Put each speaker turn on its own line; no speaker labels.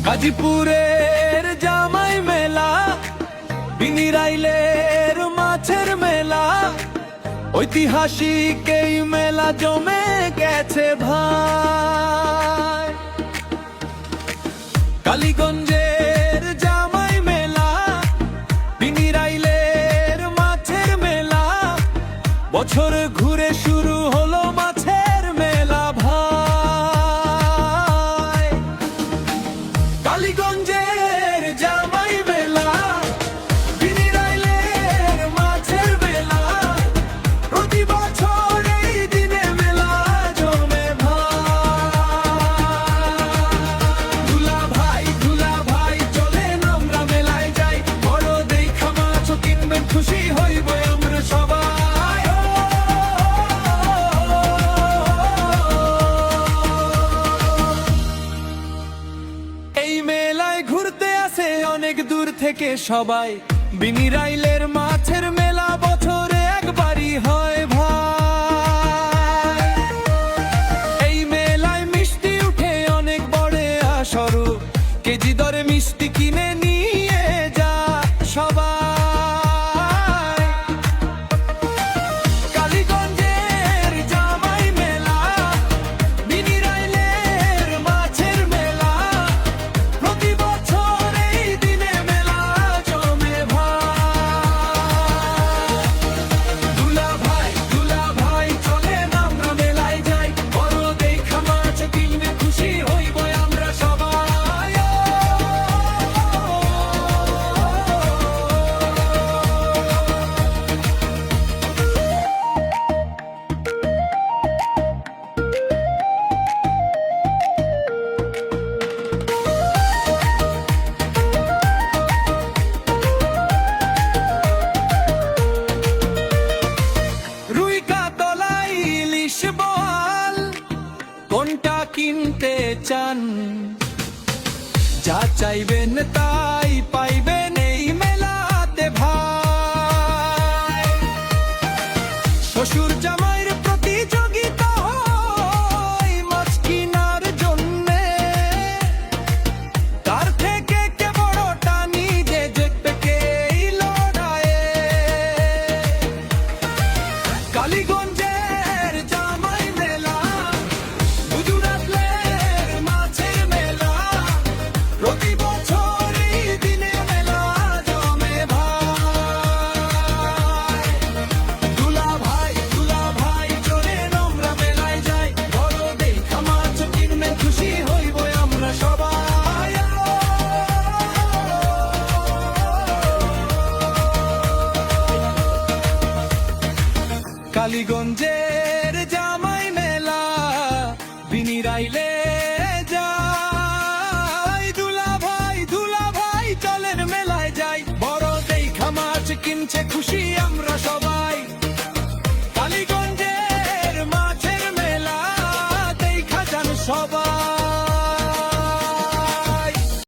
গাজীপুরের জামাই মেলা, বিনিরাইলের মাছের মেলা, ঐতিহাসিক এই মেলা জমে গেছে ভাই। কালীগঞ্জের জামাই মেলা, বিনিরাইলের মাছের মেলা, বছর ঘুরে শুরু হলো মাছের মেলা ভাই। কালীগঞ্জের জামাই মেলা, বিনিরাইলের মাছের মেলা, প্রতি বছর এই দিনে মেলা জমে ভাই। দুলা ভাই চলেন আমরা মেলায় যাই, বড় দেখা মাছ কিনবেন খুশি হইব আমরা সবাই। এই মেলায় ঘুরতে আসে অনেক দূর থেকে সবাই, বিনিরাইলের মাছের মেলা বছরে একবারই হয় ভাই। এই মেলায় মিষ্টি উঠে অনেক বড় আসরু, কেজি দরে মিষ্টি কিনে নিয়ে যা সবাই। কালীগঞ্জের জামাই মেলা, বিনিরাইলের মাছের মেলা, প্রতি বছর এই দিনে মেলা জমে ভাই। দুলা ভাই চলেন আমরা মেলায় যাই, বড় দেখা মাছ কিনবে খুশি হইব আমরা সবাই। রুই কাতলা ইলিশ বোয়াল কোনটা কিনতে চান, যা চাইবেন তাই পাইবেন এই মেলাতে ভাই। শ্বশুর জামাইয়ের প্রতিযোগিতা হয় মাছ কিনার জন্যে, তার থেকে কে বড়টা নিজে দেখবে কে এই লড়াইয়ে। কালীগঞ্জের জামাই মেলা, গুজরাটের মাছের মেলা, প্রতি বছর এই দিনে মেলা জমে ভাই। দুলা ভাই চলেন আমরা মেলায় যাই, বড় দেখা মাছ কিনবেন খুশি হইব আমরা সবাই। কালীগঞ্জের জামাই মেলা, বিনিরাইলে যাই। দুলা ভাই চলেন মেলায় যাই, বড় দেখা মাছ কিনছে খুশি আমরা সবাই।